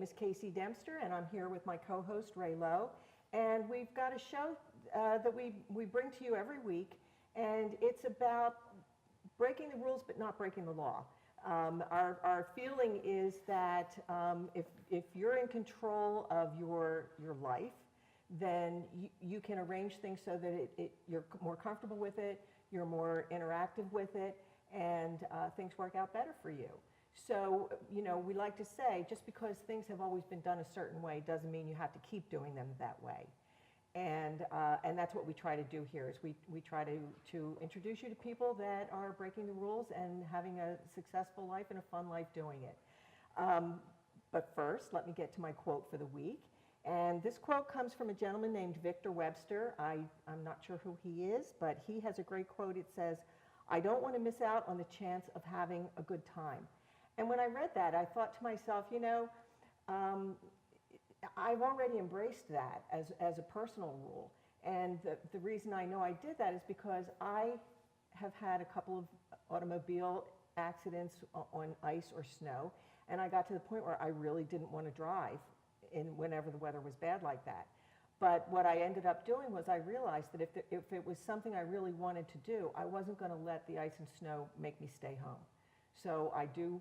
is Casey Dempster, and I'm here with my co-host, Ray Lowe. And we've got a show that we bring to you every week, and it's about breaking the rules but not breaking the law. Our feeling is that if you're in control of your life, then you can arrange things so that you're more comfortable with it, you're more interactive with it, and things work out better for you. So, you know, we like to say, just because things have always been done a certain way doesn't mean you have to keep doing them that way. And that's what we try to do here, is we try to introduce you to people that are breaking the rules and having a successful life and a fun life doing it. But first, let me get to my quote for the week. And this quote comes from a gentleman named Victor Webster. I'm not sure who he is, but he has a great quote. It says, "I don't want to miss out on the chance of having a good time." And when I read that, I thought to myself, you know, I've already embraced that as a personal rule. And the reason I know I did that is because I have had a couple of automobile accidents on ice or snow, and I got to the point where I really didn't want to drive whenever the weather was bad like that. But what I ended up doing was I realized that if it was something I really wanted to do, I wasn't going to let the ice and snow make me stay home. So I do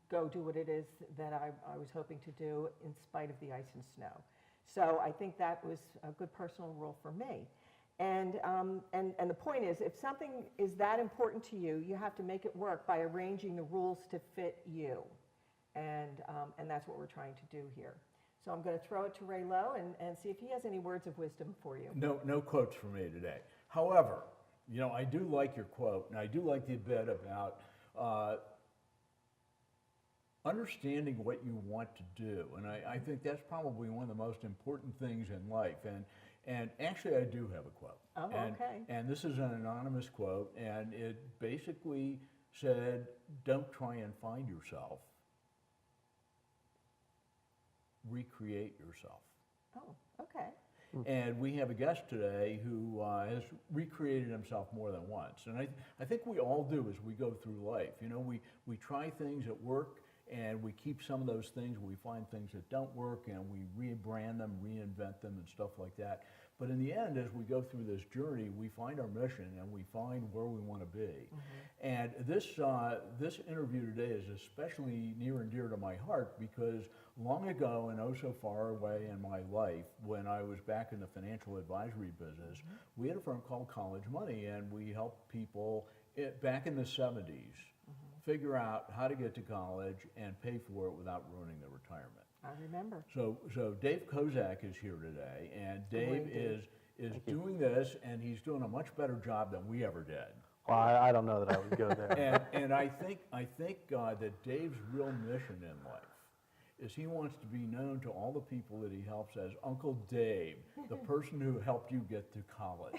go do what it is that I was hoping to do in spite of the ice and snow. So I think that was a good personal rule for me. And the point is, if something is that important to you, you have to make it work by arranging the rules to fit you. And that's what we're trying to do here. So I'm going to throw it to Ray Lowe and see if he has any words of wisdom for you. No quotes for me today. However, you know, I do like your quote, and I do like the bit about understanding what you want to do. And I think that's probably one of the most important things in life. And actually, I do have a quote. Oh, okay. And this is an anonymous quote, and it basically said, "Don't try and find yourself. Recreate yourself." Oh, okay. And we have a guest today who has recreated himself more than once. And I think we all do as we go through life. You know, we try things that work, and we keep some of those things, we find things that don't work, and we rebrand them, reinvent them, and stuff like that. But in the end, as we go through this journey, we find our mission, and we find where we want to be. Mm-hmm. And this interview today is especially near and dear to my heart, because long ago and oh so far away in my life, when I was back in the financial advisory business, mm-hmm. we had a firm called College Money, and we helped people back in the 70s mm-hmm. figure out how to get to college and pay for it without ruining their retirement. I remember. So Dave Kozak is here today, and Dave is doing this, and he's doing a much better job than we ever did. Well, I don't know that I would go there. and I think that Dave's real mission in life is he wants to be known to all the people that he helps as Uncle Dave, the person who helped you get to college.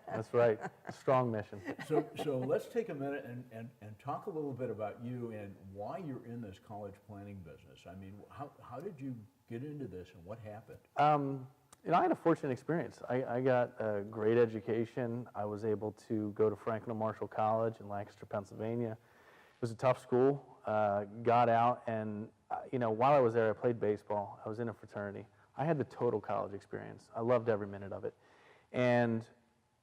That's right. A strong mission. So let's take a minute and talk a little bit about you and why you're in this college planning business. I mean, how did you get into this, and what happened? You know, I had a fortunate experience. I got a great education. I was able to go to Franklin Marshall College in Lancaster, Pennsylvania. It was a tough school. Got out, and you know, while I was there, I played baseball. I was in a fraternity. I had the total college experience. I loved every minute of it. And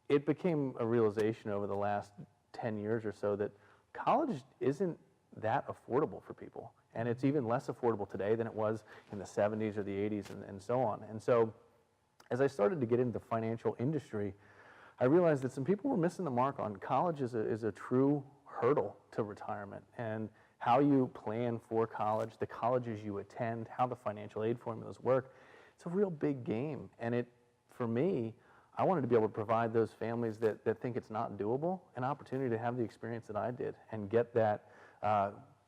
it became a realization over the last 10 years or so that college isn't that affordable for people. And it's even less affordable today than it was in the 70s or the 80s and so on. And so as I started to get into the financial industry, I realized that some people were missing the mark on college is a true hurdle to retirement, and how you plan for college, the colleges you attend, how the financial aid formulas work. It's a real big game. And for me, I wanted to be able to provide those families that think it's not doable an opportunity to have the experience that I did and get that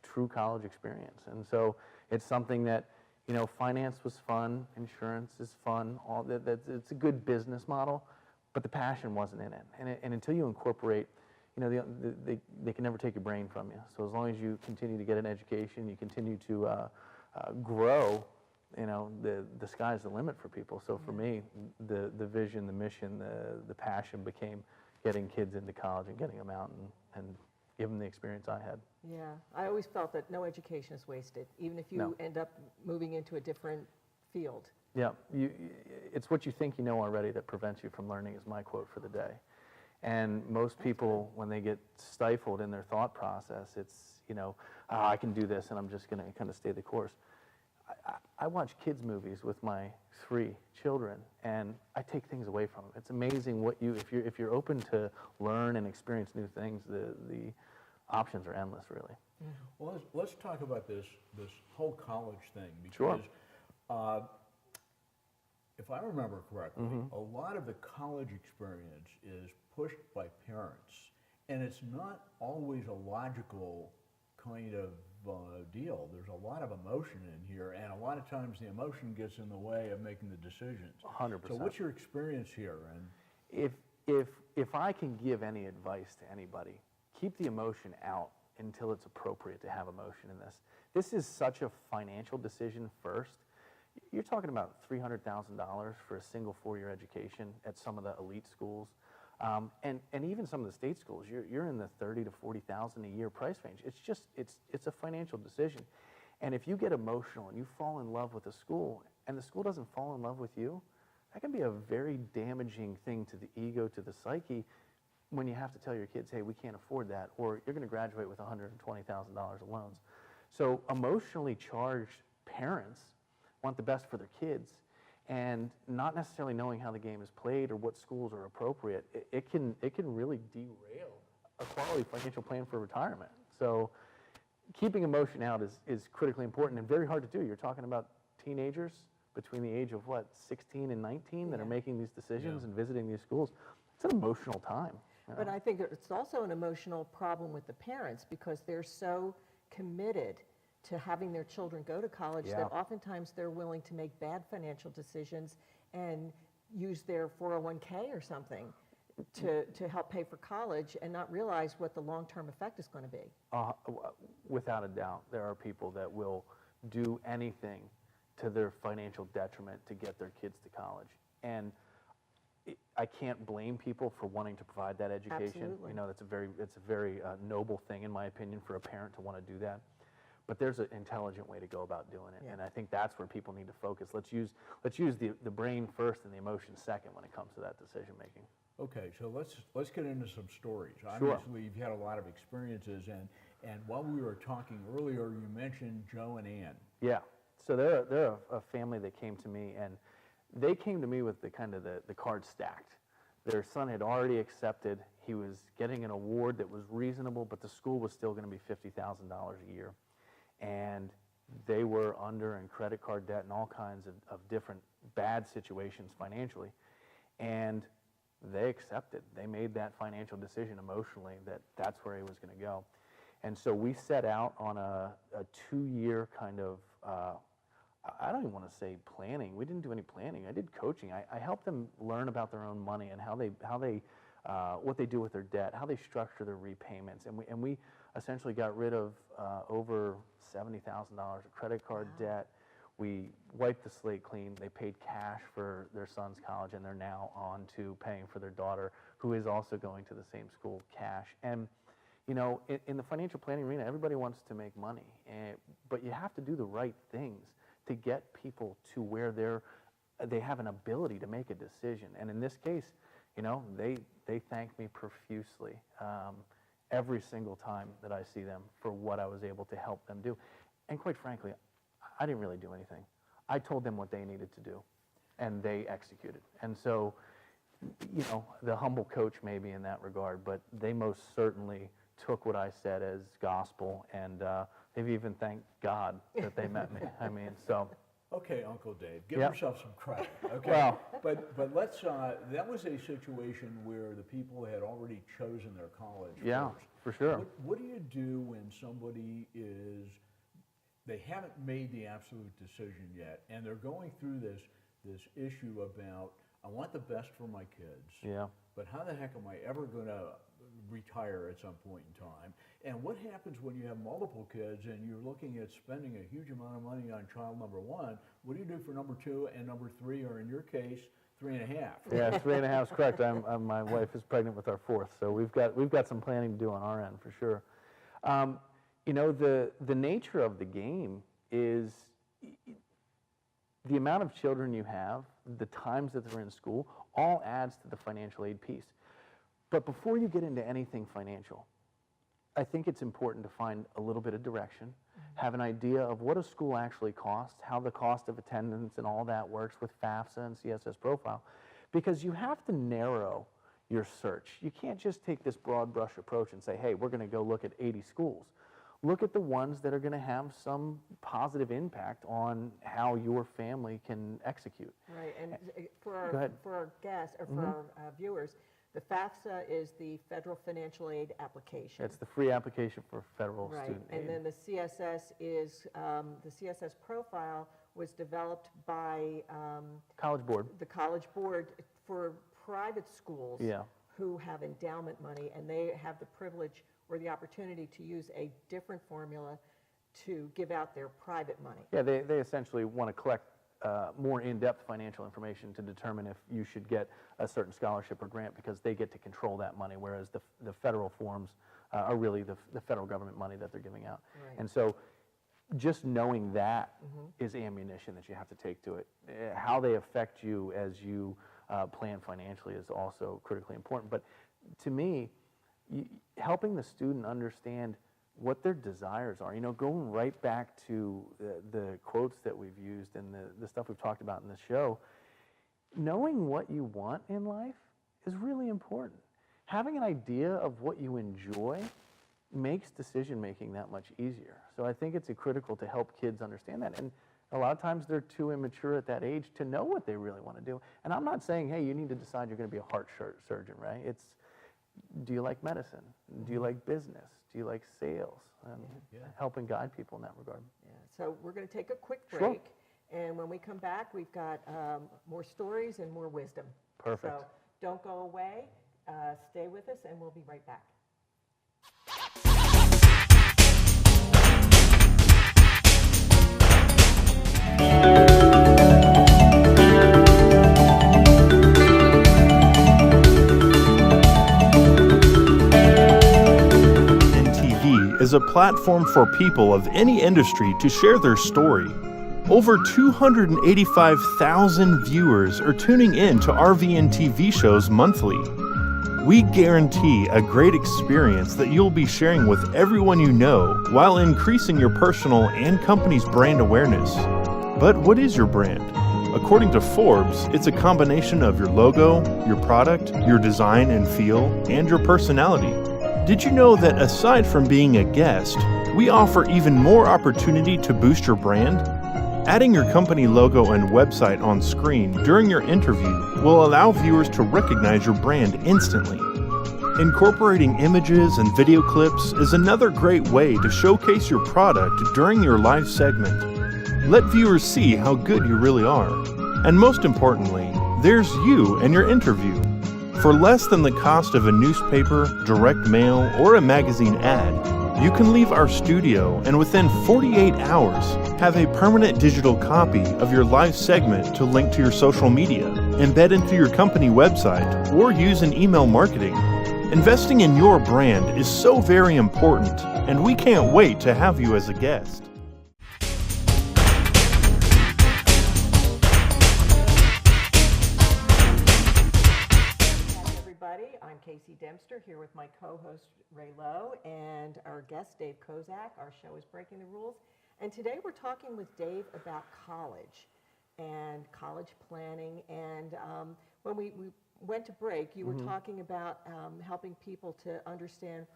true college experience. And so it's something that, you know, finance was fun, insurance is fun, all that. It's a good business model, but the passion wasn't in it. And until you incorporate, you know, they can never take your brain from you. So as long as you continue to get an education, you continue to grow, you know, the sky's the limit for people. So for me, the vision, the mission, the passion became getting kids into college and getting them out and give them the experience I had. Yeah, I always felt that no education is wasted, even if you No. end up moving into a different field. Yeah, it's what you think you know already that prevents you from learning, is my quote for the day. And most people, when they get stifled in their thought process, it's, I can do this and I'm just going to kind of stay the course. I watch kids' movies with my 3 children, and I take things away from them. It's amazing what if you're open to learn and experience new things, the options are endless, really. Well, let's talk about this whole college thing, Sure. because if I remember correctly, a lot of the college experience is pushed by parents, and it's not always a logical kind of deal. There's a lot of emotion in here, and a lot of times the emotion gets in the way of making the decisions. 100%. So what's your experience here? And If I can give any advice to anybody, keep the emotion out until it's appropriate to have emotion in this. This is such a financial decision first. You're talking about $300,000 for a single 4-year education at some of the elite schools. And even some of the state schools, you're in the $30,000 to $40,000 a year price range. It's a financial decision. And if you get emotional and you fall in love with a school and the school doesn't fall in love with you, that can be a very damaging thing to the ego, to the psyche, when you have to tell your kids, hey, we can't afford that, or you're going to graduate with $120,000 of loans. So emotionally charged parents want the best for their kids, and not necessarily knowing how the game is played or what schools are appropriate, it can really derail a quality financial plan for retirement. So keeping emotion out is critically important and very hard to do. You're talking about teenagers between the age of 16 and 19 that are making these decisions and visiting these schools. It's an emotional time. But I think it's also an emotional problem with the parents, because they're so committed to having their children go to college that oftentimes they're willing to make bad financial decisions and use their 401k or something to help pay for college and not realize what the long-term effect is going to be. Without a doubt, there are people that will do anything to their financial detriment to get their kids to college. And I can't blame people for wanting to provide that education. Absolutely. It's a very noble thing, in my opinion, for a parent to want to do that. But there's an intelligent way to go about doing it, and I think that's where people need to focus. Let's use the brain first and the emotion second when it comes to that decision making. okay, so let's get into some stories. Sure. Obviously, you've had a lot of experiences, and while we were talking earlier, you mentioned Joe and Ann. Yeah. So they're a family that came to me, and they came to me with the cards stacked. Their son had already accepted. He was getting an award that was reasonable, but the school was still going to be $50,000 a year. And they were under in credit card debt and all kinds of different bad situations financially. And they accepted. They made that financial decision emotionally that that's where he was going to go. And so we set out on a 2-year kind of, I don't even want to say planning. We didn't do any planning. I did coaching. I helped them learn about their own money and what they do with their debt, how they structure their repayments. And we essentially got rid of over $70,000 of credit card debt. We wiped the slate clean. They paid cash for their son's college, and they're now on to paying for their daughter, who is also going to the same school, cash. And in the financial planning arena, everybody wants to make money, but you have to do the right things to get people to where they have an ability to make a decision. And in this case, they thank me profusely every single time that I see them for what I was able to help them do. And quite frankly, I didn't really do anything. I told them what they needed to do, and they executed. And so, the humble coach maybe in that regard, but they most certainly took what I said as gospel, and they've even thanked God that they met me. I mean, so. Okay, Uncle Dave, give Yep. yourself some credit. Okay, Well. but let's. That was a situation where the people had already chosen their college. Yeah, first. for sure. What do you do when somebody they haven't made the absolute decision yet, and they're going through this issue about, I want the best for my kids. Yeah. But how the heck am I ever going to retire at some point in time? And what happens when you have multiple kids and you're looking at spending a huge amount of money on child number 1? What do you do for number 2 and number 3, or in your case, 3.5. Yeah, 3.5 is correct. My wife is pregnant with our fourth, so we've got some planning to do on our end for sure. You know, the nature of the game is the amount of children you have, the times that they're in school, all adds to the financial aid piece. But before you get into anything financial, I think it's important to find a little bit of direction, have an idea of what a school actually costs, how the cost of attendance and all that works with FAFSA and CSS profile, because you have to narrow your search. You can't just take this broad brush approach and say, hey, we're going to go look at 80 schools. Look at the ones that are going to have some positive impact on how your family can execute. Right, and Go for ahead. our guests, or for our viewers, the FAFSA is the Federal Financial Aid Application. It's the free application for federal Right, student aid. and then the CSS is, the CSS profile was developed by College Board. the College Board for private schools Yeah. who have endowment money, and they have the privilege or the opportunity to use a different formula to give out their private money. Yeah, they essentially want to collect more in-depth financial information to determine if you should get a certain scholarship or grant, because they get to control that money, whereas the federal forms are really the federal government money that they're giving out. Right. And so just knowing that is ammunition that you have to take to it. How they affect you as you plan financially is also critically important. But to me, helping the student understand what their desires are, you know, going right back to the quotes that we've used and the stuff we've talked about in this show, knowing what you want in life is really important. Having an idea of what you enjoy makes decision making that much easier. So I think it's critical to help kids understand that. And a lot of times they're too immature at that age to know what they really want to do. And I'm not saying, hey, you need to decide you're going to be a heart surgeon, right? It's, do you like medicine? Do you like business? Do you like sales? Helping guide people in that regard. Yeah. So we're going to take a quick Sure. break, and when we come back, we've got more stories and more wisdom. Perfect. So don't go away. Stay with us, and we'll be right back. Is a platform for people of any industry to share their story. Over 285,000 viewers are tuning in to RVN TV shows monthly. We guarantee a great experience that you'll be sharing with everyone you know while increasing your personal and company's brand awareness. But what is your brand? According to Forbes, it's a combination of your logo, your product, your design and feel, and your personality. Did you know that aside from being a guest, we offer even more opportunity to boost your brand? Adding your company logo and website on screen during your interview will allow viewers to recognize your brand instantly. Incorporating images and video clips is another great way to showcase your product during your live segment. Let viewers see how good you really are. And most importantly, there's you and your interview. For less than the cost of a newspaper, direct mail, or a magazine ad, you can leave our studio and within 48 hours have a permanent digital copy of your live segment to link to your social media, embed into your company website, or use in email marketing. Investing in your brand is so very important, and we can't wait to have you as a guest. I'm Casey Dempster here with my co-host Ray Lowe and our guest Dave Kozak. Our show is Breaking the Rules, and today we're talking with Dave about college and college planning. And when we went to break, you were talking about helping people to understand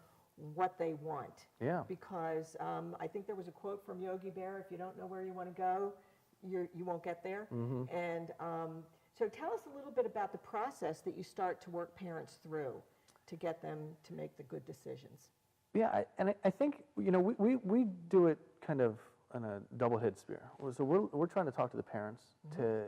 what they want. Yeah. Because I think there was a quote from Yogi Berra: "If you don't know where you want to go, you won't get there." And so tell us a little bit about the process that you start to work parents through to get them to make the good decisions. Yeah, I think, you know, we do it kind of on a double-head spear. So we're trying to talk to the parents to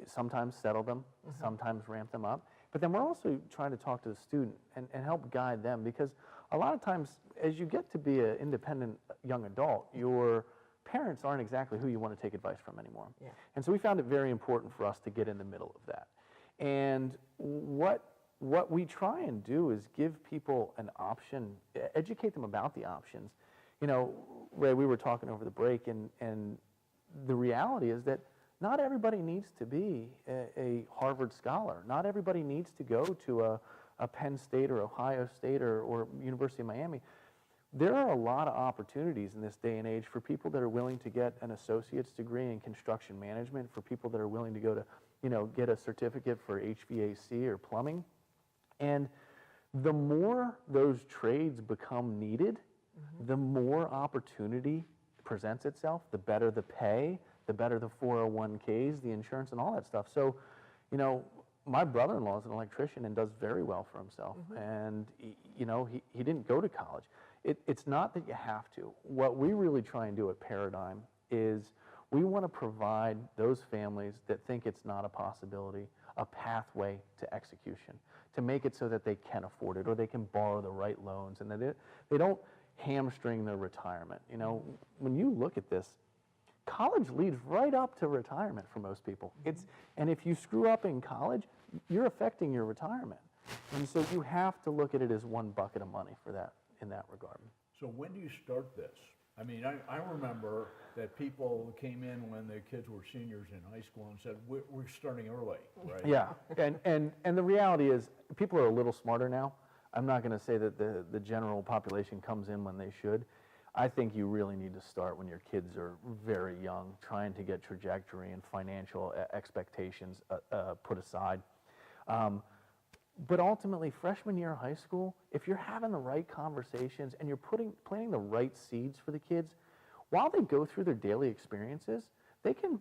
sometimes settle them, sometimes ramp them up, but then we're also trying to talk to the student and help guide them, because a lot of times as you get to be an independent young adult, your parents aren't exactly who you want to take advice from anymore. Yeah. And so we found it very important for us to get in the middle of that. And what we try and do is give people an option, educate them about the options. You know, Ray, we were talking over the break, and the reality is that not everybody needs to be a Harvard scholar. Not everybody needs to go to a Penn State or Ohio State or University of Miami. There are a lot of opportunities in this day and age for people that are willing to get an associate's degree in construction management, for people that are willing to go to, you know, get a certificate for HVAC or plumbing. And the more those trades become needed, the more opportunity presents itself, the better the pay, the better the 401ks, the insurance, and all that stuff. So, you know, my brother-in-law is an electrician and does very well for himself. And, you know, he didn't go to college. It's not that you have to. What we really try and do at Paradigm is we want to provide those families that think it's not a possibility a pathway to execution, to make it so that they can afford it or they can borrow the right loans and that they don't hamstring their retirement. You know, when you look at this, college leads right up to retirement for most people. And if you screw up in college, you're affecting your retirement. And so you have to look at it as one bucket of money for that, in that regard. So when do you start this? I mean, I remember that people came in when the kids were seniors in high school and said, we're starting early, right? Yeah, and the reality is people are a little smarter now. I'm not going to say that the general population comes in when they should. I think you really need to start when your kids are very young, trying to get trajectory and financial expectations put aside. But ultimately, freshman year of high school, if you're having the right conversations and you're planting the right seeds for the kids, while they go through their daily experiences, they can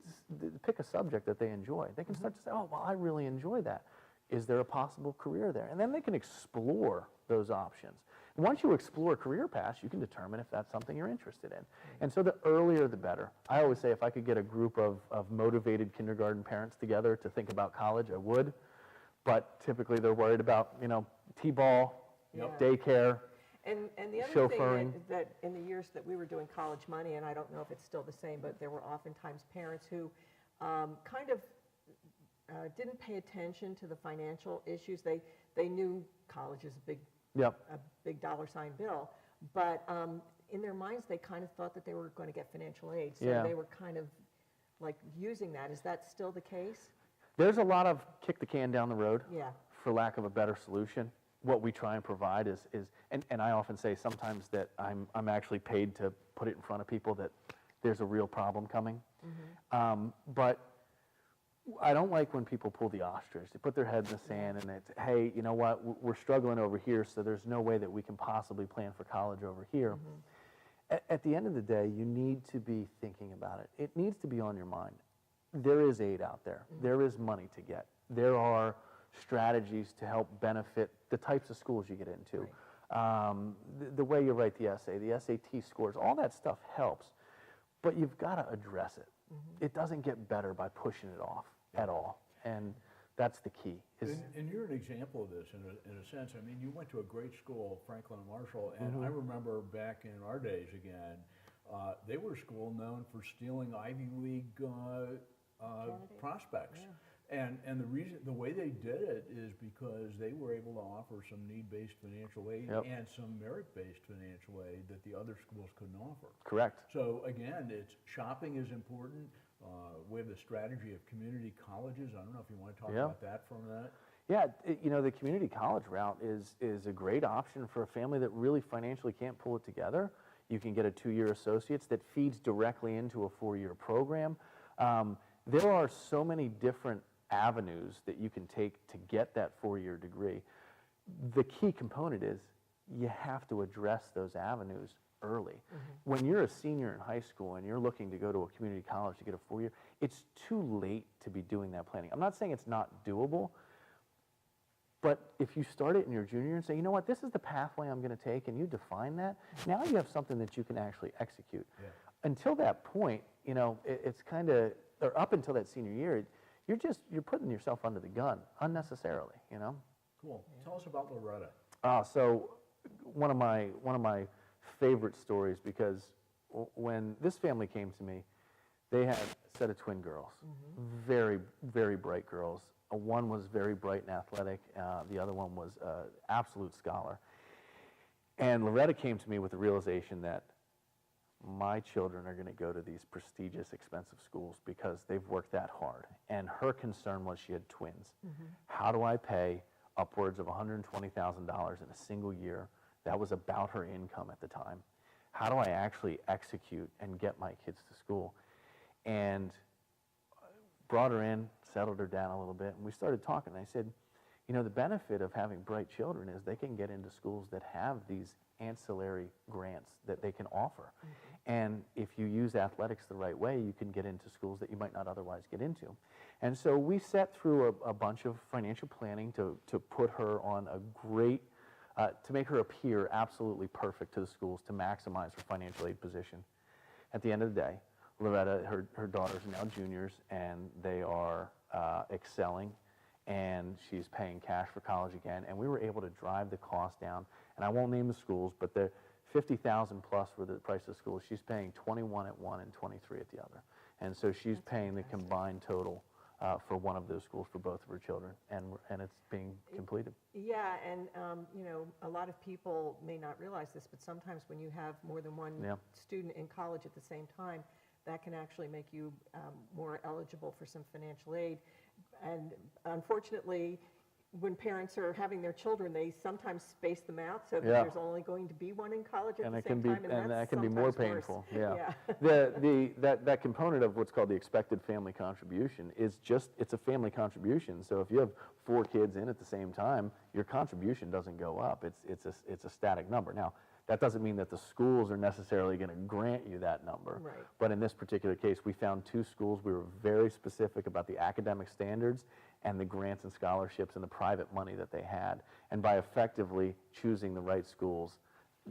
pick a subject that they enjoy. They can start to say, oh, well, I really enjoy that. Is there a possible career there? And then they can explore those options. And once you explore career paths, you can determine if that's something you're interested in. And so the earlier, the better. I always say if I could get a group of motivated kindergarten parents together to think about college, I would. But typically they're worried about, you know, T-ball, daycare, And the other chauffeuring. thing that in the years that we were doing college money, and I don't know if it's still the same, but there were oftentimes parents who kind of didn't pay attention to the financial issues. They knew college is a big dollar sign bill, but in their minds they kind of thought that they were going to get financial aid, so they were kind of like using that. Is that still the case? There's a lot of kick the can down the road, Yeah. for lack of a better solution. What we try and provide is and I often say sometimes that I'm actually paid to put it in front of people that there's a real problem coming. But I don't like when people pull the ostrich. They put their head in the sand and it's, hey, you know what, we're struggling over here, so there's no way that we can possibly plan for college over here. At the end of the day, you need to be thinking about it. It needs to be on your mind. There is aid out there. There is money to get. There are strategies to help benefit the types of schools you get into. The way you write the essay, the SAT scores, all that stuff helps. But you've got to address it. It doesn't get better by pushing it off at all. And that's the key. And you're an example of this in a sense. I mean, you went to a great school, Franklin and Marshall, and I remember back in our days again, they were a school known for stealing Ivy League prospects. And the way they did it is because they were able to offer some need-based financial aid and some merit-based financial aid that the other schools couldn't offer. Correct. So again, shopping is important. We have the strategy of community colleges. I don't know if you want to talk about that for a minute. Yeah, you know, the community college route is a great option for a family that really financially can't pull it together. You can get a 2-year associate's that feeds directly into a 4-year program. There are so many different avenues that you can take to get that 4-year degree. The key component is you have to address those avenues early. When you're a senior in high school and you're looking to go to a community college to get a 4-year, it's too late to be doing that planning. I'm not saying it's not doable, but if you start it in your junior year and say, you know what, this is the pathway I'm going to take, and you define that, now you have something that you can actually execute. Until that point, you know, it's kind of, or up until that senior year, you're putting yourself under the gun unnecessarily, you know. Cool. Tell us about Loretta. So one of my favorite stories, because when this family came to me, They had a set of twin girls, very, very bright girls. One was very bright and athletic. The other one was an absolute scholar. And Loretta came to me with the realization that my children are going to go to these prestigious, expensive schools because they've worked that hard. And her concern was she had twins. How do I pay upwards of $120,000 in a single year? That was about her income at the time. How do I actually execute and get my kids to school? And brought her in, settled her down a little bit, and we started talking. I said, you know, the benefit of having bright children is they can get into schools that have these ancillary grants that they can offer. And if you use athletics the right way, you can get into schools that you might not otherwise get into. And so we set through a bunch of financial planning to put her on a great, to make her appear absolutely perfect to the schools to maximize her financial aid position. At the end of the day, Loretta, her daughters are now juniors, and they are excelling, and she's paying cash for college again, and we were able to drive the cost down. And I won't name the schools, but they're $50,000 plus for the price of the schools. She's paying $21 at one and $23 at the other. And so she's paying the combined total for one of those schools for both of her children, and it's being completed. Yeah, and you know, a lot of people may not realize this, but sometimes when you have more than one student in college at the same time, that can actually make you more eligible for some financial aid. And unfortunately, when parents are having their children, they sometimes space them out so that there's only going to be one in college at the same time, and that that's can be more sometimes worse. painful. Yeah. That component of what's called the expected family contribution is just, it's a family contribution. So if you have 4 kids in at the same time, your contribution doesn't go up. It's a static number. Now, that doesn't mean that the schools are necessarily going to grant you that number. Right. But in this particular case, we found 2 schools. We were very specific about the academic standards and the grants and scholarships and the private money that they had. And by effectively choosing the right schools,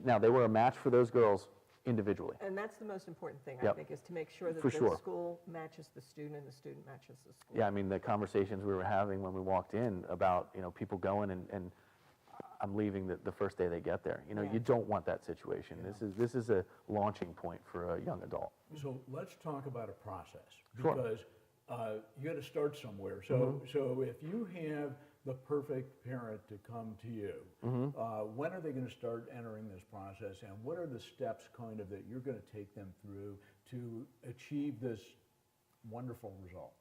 now they were a match for those girls individually. And that's the most important thing, I think, is to make sure that For the sure. school matches the student and the student matches the school. Yeah, I mean, the conversations we were having when we walked in about, you know, people going and I'm leaving the first day they get there. You know, you don't want that situation. This is a launching point for a young adult. So let's talk about a process, Sure. because you got to start somewhere. So if you have the perfect parent to come to you, when are they going to start entering this process, and what are the steps kind of that you're going to take them through to achieve this wonderful result?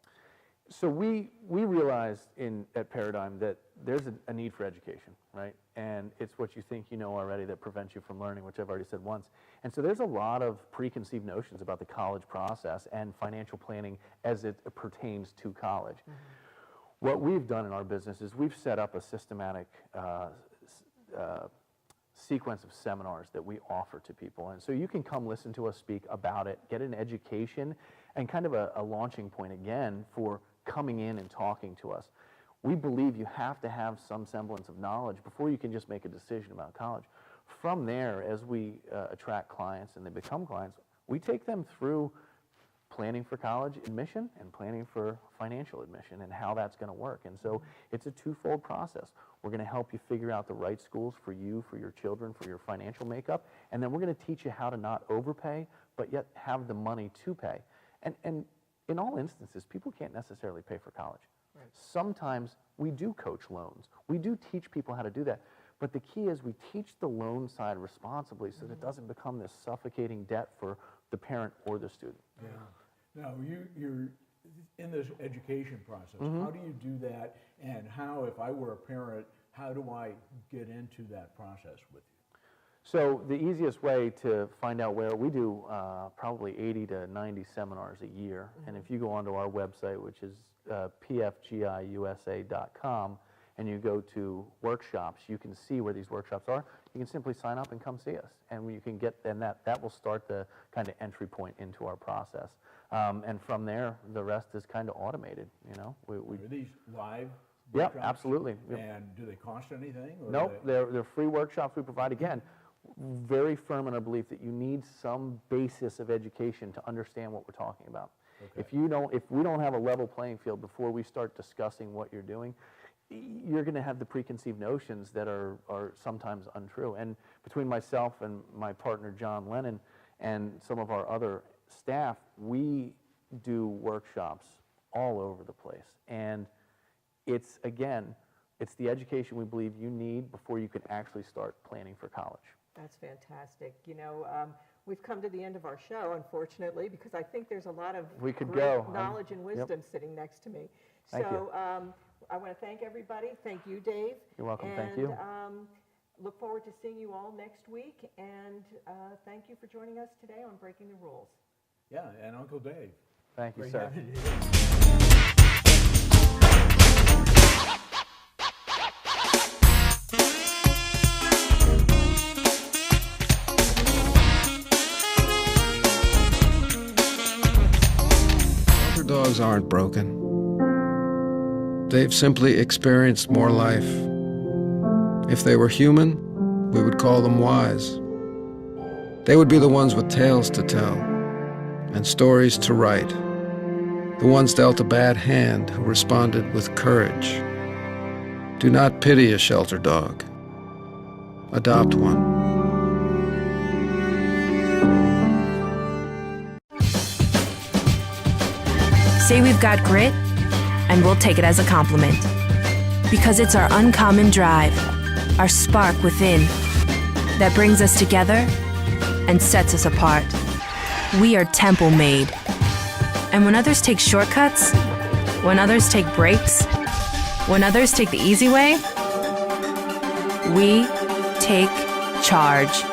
So we realized at Paradigm that there's a need for education, right? And it's what you think you know already that prevents you from learning, which I've already said once. And so there's a lot of preconceived notions about the college process and financial planning as it pertains to college. What we've done in our business is we've set up a systematic sequence of seminars that we offer to people. And so you can come listen to us speak about it, get an education, and kind of a launching point again for coming in and talking to us. We believe you have to have some semblance of knowledge before you can just make a decision about college. From there, as we attract clients and they become clients, we take them through planning for college admission and planning for financial admission and how that's going to work. And so it's a twofold process. We're going to help you figure out the right schools for you, for your children, for your financial makeup, and then we're going to teach you how to not overpay, but yet have the money to pay. And in all instances, people can't necessarily pay for college. Right. Sometimes we do coach loans. We do teach people how to do that. But the key is we teach the loan side responsibly so that it doesn't become this suffocating debt for the parent or the student. Yeah. Now, you're in this education process. How do you do that? And how, if I were a parent, how do I get into that process with you? So the easiest way to find out where, we do probably 80 to 90 seminars a year. And if you go onto our website, which is pfgiusa.com, and you go to workshops, you can see where these workshops are. You can simply sign up and come see us. And you can get, and that will start the kind of entry point into our process. And from there, the rest is kind of automated, you know. Are these live? Yeah, workshops? absolutely. And do they cost anything? Or No, they're free workshops we provide. Again, very firm in our belief that you need some basis of education to understand what we're talking about. Okay. If we don't have a level playing field before we start discussing what you're doing, you're going to have the preconceived notions that are sometimes untrue. And between myself and my partner John Lennon and some of our other staff, we do workshops all over the place. And it's, again, it's the education we believe you need before you can actually start planning for college. That's fantastic. You know, we've come to the end of our show, unfortunately, because I think there's a lot of We could great go. knowledge and wisdom sitting next to me. Thank you. So I want to thank everybody. Thank you, Dave. You're welcome. Thank you. Look forward to seeing you all next week. And thank you for joining us today on Breaking the Rules. Yeah, and Uncle Dave. Thank you, Great sir. having you. Shelter dogs aren't broken. They've simply experienced more life. If they were human, we would call them wise. They would be the ones with tales to tell and stories to write. The ones dealt a bad hand who responded with courage. Do not pity a shelter dog. Adopt one. Say we've got grit, and we'll take it as a compliment. Because it's our uncommon drive, our spark within, that brings us together and sets us apart. We are temple made. And when others take shortcuts, when others take breaks, when others take the easy way, we take charge.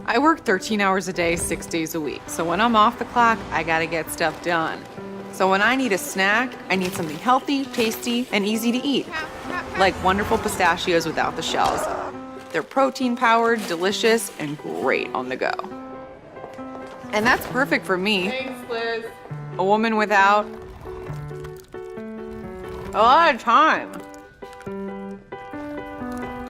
I work 13 hours a day, 6 days a week. So when I'm off the clock, I gotta get stuff done. So when I need a snack, I need something healthy, tasty, and easy to eat. Like wonderful pistachios without the shells. They're protein-powered, delicious, and great on the go. And that's perfect for me. Thanks, Liz. A woman without a lot of time.